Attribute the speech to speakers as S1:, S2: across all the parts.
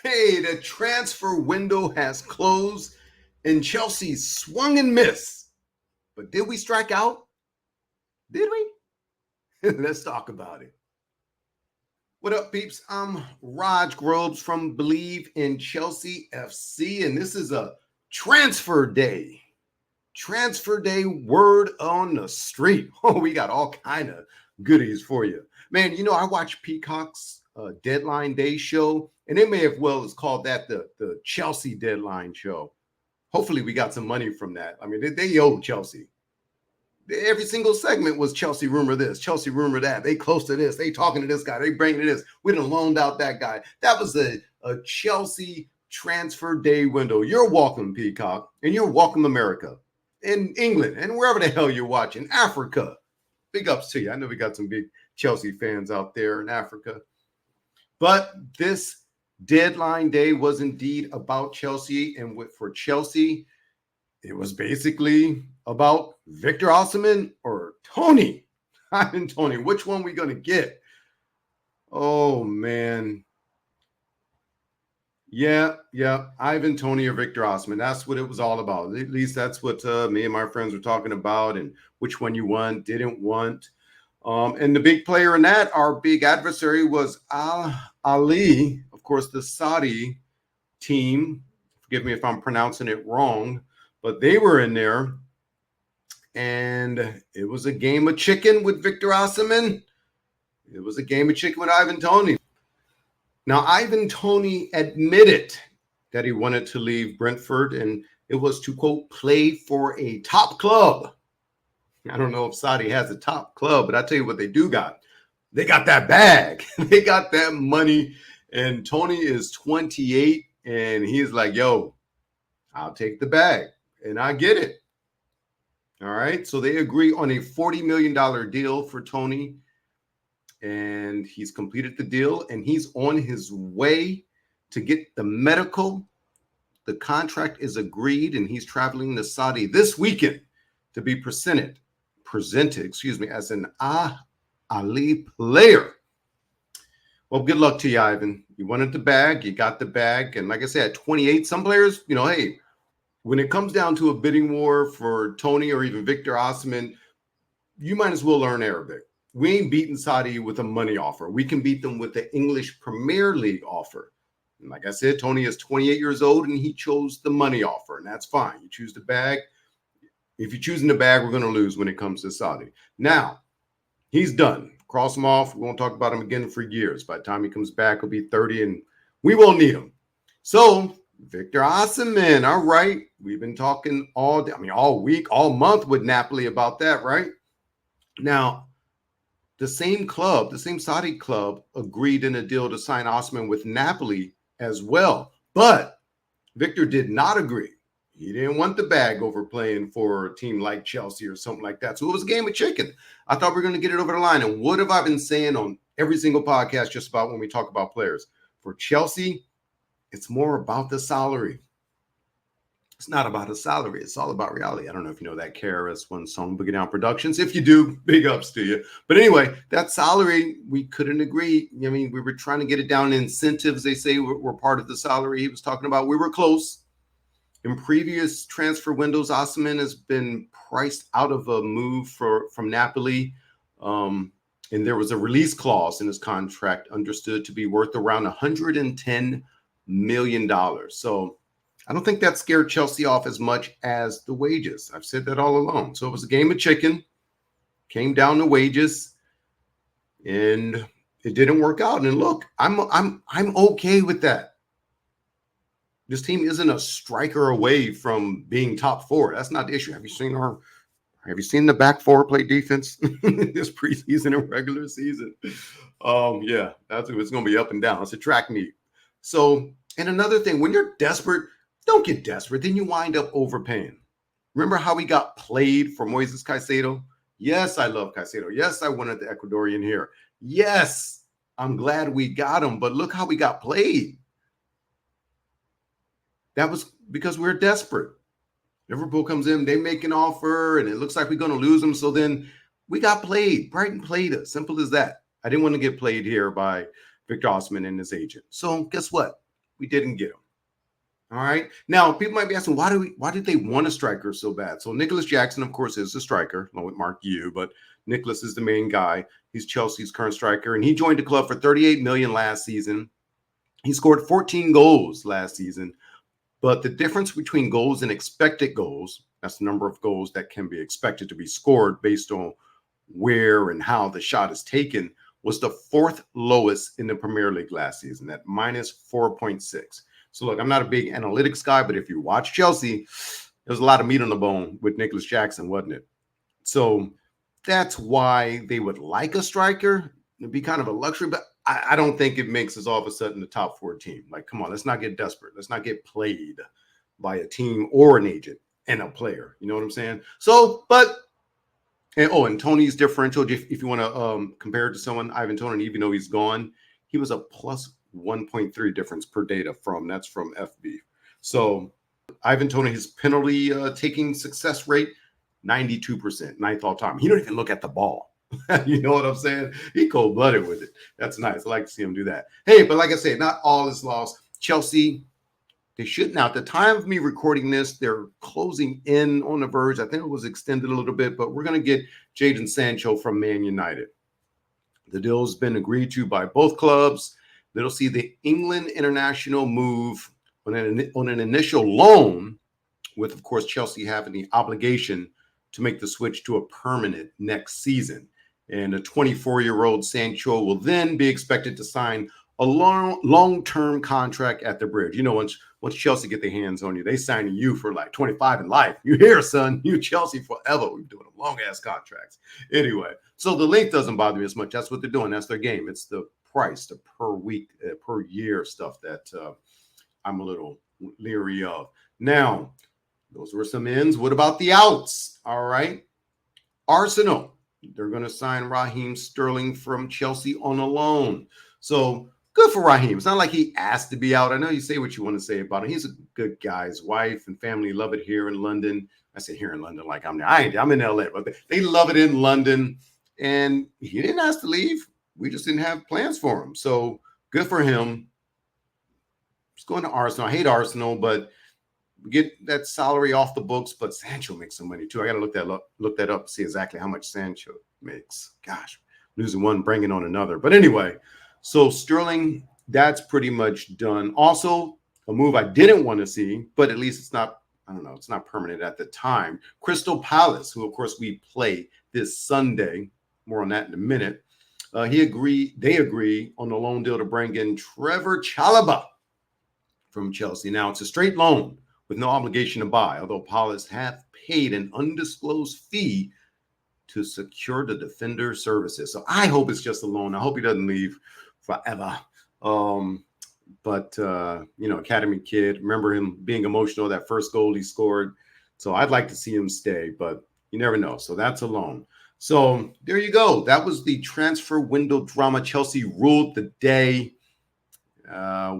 S1: Hey, the transfer window has closed and Chelsea swung and missed. But did we strike out? Did we? Let's talk about it. What up, peeps? I'm Raj Groves from Believe in Chelsea FC, and this is a transfer day. Transfer day word on the street. Oh, we got all kind of goodies for you. Man, I watch Peacock's Deadline Day show, and they may have well as called that the Chelsea Deadline Show. Hopefully, we got some money from that. I mean, they owe Chelsea. Every single segment was Chelsea rumor this, Chelsea rumor that. They close to this. They talking to this guy. They bringing to this. We done loaned out that guy. That was a Chelsea transfer day window. You're welcome, Peacock, and you're welcome, America, in England, and wherever the hell you're watching. Africa. Big ups to you. I know we got some big Chelsea fans out there in Africa. But this deadline day was indeed about Chelsea, and for Chelsea, it was basically about Victor Osimhen or Toney. Ivan Toney. Which one we going to get? Oh, man. Yeah. Ivan Toney or Victor Osimhen. That's what it was all about. At least that's what me and my friends were talking about, and which one you want, didn't want. And the big player in that, our big adversary, was Al Ali, of course, the Saudi team. Forgive me if I'm pronouncing it wrong, but they were in there. And it was a game of chicken with Victor Osimhen. It was a game of chicken with Ivan Toney. Now, Ivan Toney admitted that he wanted to leave Brentford, and it was to, quote, play for a top club. I don't know if Saudi has a top club, but I tell you what they do got. They got that bag. They got that money. And Toney is 28, and he's like, yo, I'll take the bag. And I get it. All right. So they agree on a $40 million deal for Toney. And he's completed the deal, and he's on his way to get the medical. The contract is agreed, and he's traveling to Saudi this weekend to be presented, as an Ali player. Well, good luck to you, Ivan. You wanted the bag, you got the bag. And like I said, at 28, some players, hey, when it comes down to a bidding war for Toney or even Victor Osimhen, you might as well learn Arabic. We ain't beating Saudi with a money offer. We can beat them with the English Premier League offer. And like I said, Toney is 28 years old, and he chose the money offer, and that's fine. You choose the bag. If you're choosing the bag, we're going to lose when it comes to Saudi. Now, he's done. Cross him off. We won't talk about him again for years. By the time he comes back, he'll be 30, and we won't need him. So, Victor Osimhen, all right. We've been talking all week, all month with Napoli about that, right? Now, the same Saudi club, agreed in a deal to sign Osimhen with Napoli as well. But Victor did not agree. He didn't want the bag over playing for a team like Chelsea or something like that. So it was a game of chicken. I thought we were going to get it over the line. And what have I been saying on every single podcast just about when we talk about players? For Chelsea, it's more about the salary. It's not about a salary. It's all about reality. I don't know if you know that KRS-One song, Boogie Down Productions. If you do, big ups to you. But anyway, that salary, we couldn't agree. I mean, we were trying to get it down. Incentives, they say, were part of the salary he was talking about. We were close. In previous transfer windows, Osimhen has been priced out of a move from Napoli. And there was a release clause in his contract understood to be worth around $110 million. So I don't think that scared Chelsea off as much as the wages. I've said that all along. So it was a game of chicken, came down to wages, and it didn't work out. And look, I'm okay with that. This team isn't a striker away from being top four. That's not the issue. Have you seen the back four play defense this preseason and regular season? Yeah, it's going to be up and down. It's a track meet. So, and another thing, when you're desperate, don't get desperate. Then you wind up overpaying. Remember how we got played for Moises Caicedo? Yes, I love Caicedo. Yes, I wanted the Ecuadorian here. Yes, I'm glad we got him. But look how we got played. That was because we're desperate. Liverpool comes in, they make an offer, and it looks like we're going to lose them. So then we got played. Brighton played us. Simple as that. I didn't want to get played here by Victor Osimhen and his agent. So guess what? We didn't get him. All right. Now, people might be asking, why did they want a striker so bad? So Nicholas Jackson, of course, is the striker, along with Mark Yu, but Nicholas is the main guy. He's Chelsea's current striker, and he joined the club for $38 million last season. He scored 14 goals last season, but the difference between goals and expected goals, that's the number of goals that can be expected to be scored based on where and how the shot is taken, was the fourth lowest in the Premier League last season at minus 4.6. So look, I'm not a big analytics guy, but if you watch Chelsea, there's a lot of meat on the bone with Nicholas Jackson, wasn't it? So that's why they would like a striker. It'd be kind of a luxury, but I don't think it makes us all of a sudden the top 4 team. Like, come on, let's not get desperate. Let's not get played by a team or an agent and a player. You know what I'm saying? So, and Toney's differential, if you want to compare it to someone, Ivan Toney, even though he's gone, he was a plus 1.3 difference per data that's from FB. So Ivan Toney, his penalty taking success rate, 92%, ninth all time. He don't even look at the ball. You know what I'm saying? He cold-blooded with it. That's nice. I like to see him do that. Hey, but like I said, not all is lost. Chelsea, they should now. At the time of me recording this, they're closing in on the verge. I think it was extended a little bit, but we're going to get Jadon Sancho from Man United. The deal's been agreed to by both clubs. They'll see the England international move on an initial loan, with, of course, Chelsea having the obligation to make the switch to a permanent next season. And a 24-year-old Sancho will then be expected to sign a long-term contract at the bridge. You know, once Chelsea get their hands on you, they sign you for like 25 in life. You here, son. You Chelsea forever. We're doing them long-ass contracts. Anyway, so the length doesn't bother me as much. That's what they're doing. That's their game. It's the price, the per week, per year stuff that I'm a little leery of. Now, those were some ins. What about the outs? All right. Arsenal, they're going to sign Raheem Sterling from Chelsea on a loan. So good for Raheem. It's not like he asked to be out. I know you say what you want to say about him. He's a good guy. His wife and family love it here in London. I say here in London like I'm there. I'm in LA, but they love it in London. And he didn't ask to leave. We just didn't have plans for him. So good for him. He's going to Arsenal. I hate Arsenal, but get that salary off the books. But Sancho makes some money too. I got to look that up, see exactly how much Sancho makes. Gosh, losing one, bringing on another. But anyway, so Sterling, that's pretty much done. Also, a move I didn't want to see, but at least it's not, I don't know, it's not permanent at the time. Crystal Palace, who of course we play this Sunday. More on that in a minute. They agree on the loan deal to bring in Trevor Chalobah from Chelsea. Now, it's a straight loan with no obligation to buy, although Palace have paid an undisclosed fee to secure the defender's services. So I hope it's just a loan. I hope he doesn't leave forever. But academy kid, remember him being emotional, that first goal he scored. So I'd like to see him stay, but you never know. So that's a loan. So there you go. That was the transfer window drama. Chelsea ruled the day.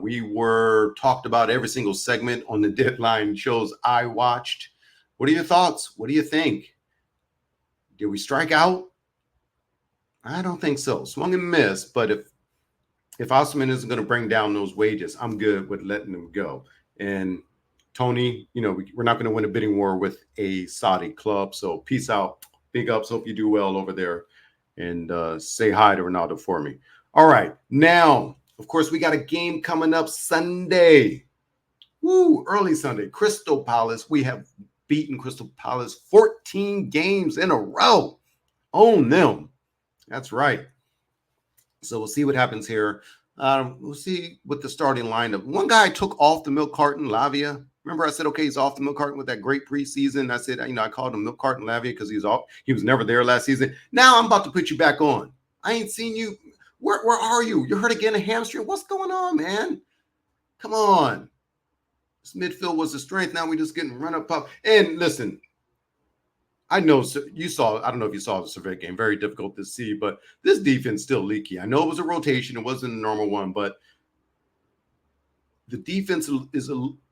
S1: We were talked about every single segment on the deadline shows I watched. What are your thoughts? What do you think? Did we strike out? I don't think so. Swung and missed, but if Osimhen isn't going to bring down those wages, I'm good with letting them go. And Toney, we're not going to win a bidding war with a Saudi club. So peace out. Big ups. Hope you do well over there. And say hi to Ronaldo for me. All right. Now, of course, we got a game coming up Sunday. Woo, early Sunday. Crystal Palace. We have beaten Crystal Palace 14 games in a row. Own them. That's right. So we'll see what happens here. We'll see what the starting lineup. One guy took off the milk carton, Lavia. Remember I said, okay, he's off the milk carton with that great preseason. I said, I called him milk carton Lavia because he was never there last season. Now I'm about to put you back on. I ain't seen you. Where are you? You're hurt again, a hamstring. What's going on, man? Come on. This midfield was the strength. Now we're just getting run up. And listen, I know you saw, I don't know if you saw the Survey game, very difficult to see, but this defense still leaky. I know it was a rotation. It wasn't a normal one, but the defense is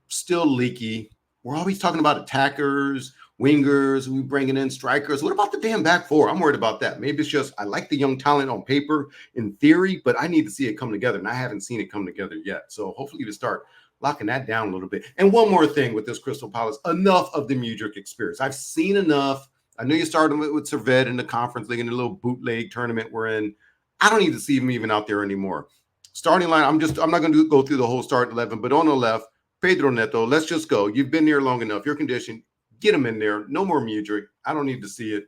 S1: still leaky. We're always talking about attackers, wingers, we bringing in strikers. What about the damn back four? I'm worried about that. Maybe it's just I like the young talent on paper in theory, but I need to see it come together, and I haven't seen it come together yet. So hopefully we start locking that down a little bit. And one more thing with this Crystal Palace, enough of the Mudryk experience. I've seen enough. I know you started with Servette in the conference league in the little bootleg tournament we're in. I don't need to see him even out there anymore. Starting line, I'm not going to go through the whole start 11, but on the left, Pedro Neto, let's just go. You've been there long enough. You're conditioned. Get him in there. No more Mudryk. I don't need to see it.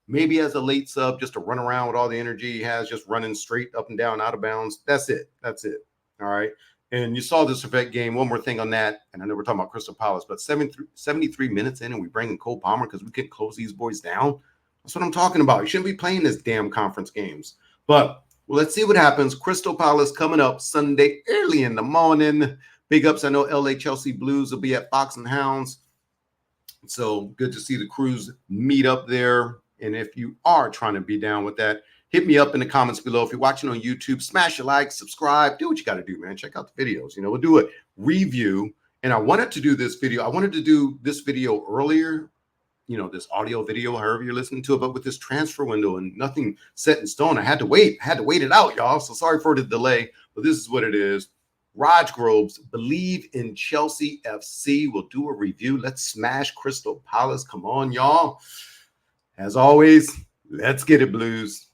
S1: Maybe as a late sub, just to run around with all the energy he has, just running straight up and down, out of bounds. That's it. That's it. All right. And you saw the Servette game. One more thing on that, and I know we're talking about Crystal Palace, but 73 minutes in, and we bring in Cole Palmer because we couldn't close these boys down. That's what I'm talking about. You shouldn't be playing this damn conference games. But let's see what happens. Crystal Palace coming up Sunday early in the morning. Big ups. I know LA Chelsea Blues will be at Fox and Hounds. So good to see the crews meet up there. And if you are trying to be down with that, hit me up in the comments below. If you're watching on YouTube, smash a like, subscribe, do what you got to do, man. Check out the videos. We'll do a review. And I wanted to do this video. I wanted to do this video earlier, this audio video, however you're listening to it, but with this transfer window and nothing set in stone, I had to wait it out, y'all. So sorry for the delay, but this is what it is. Raj Groves, Believe in Chelsea FC. We'll do a review. Let's smash Crystal Palace. Come on, y'all. As always, let's get it, Blues.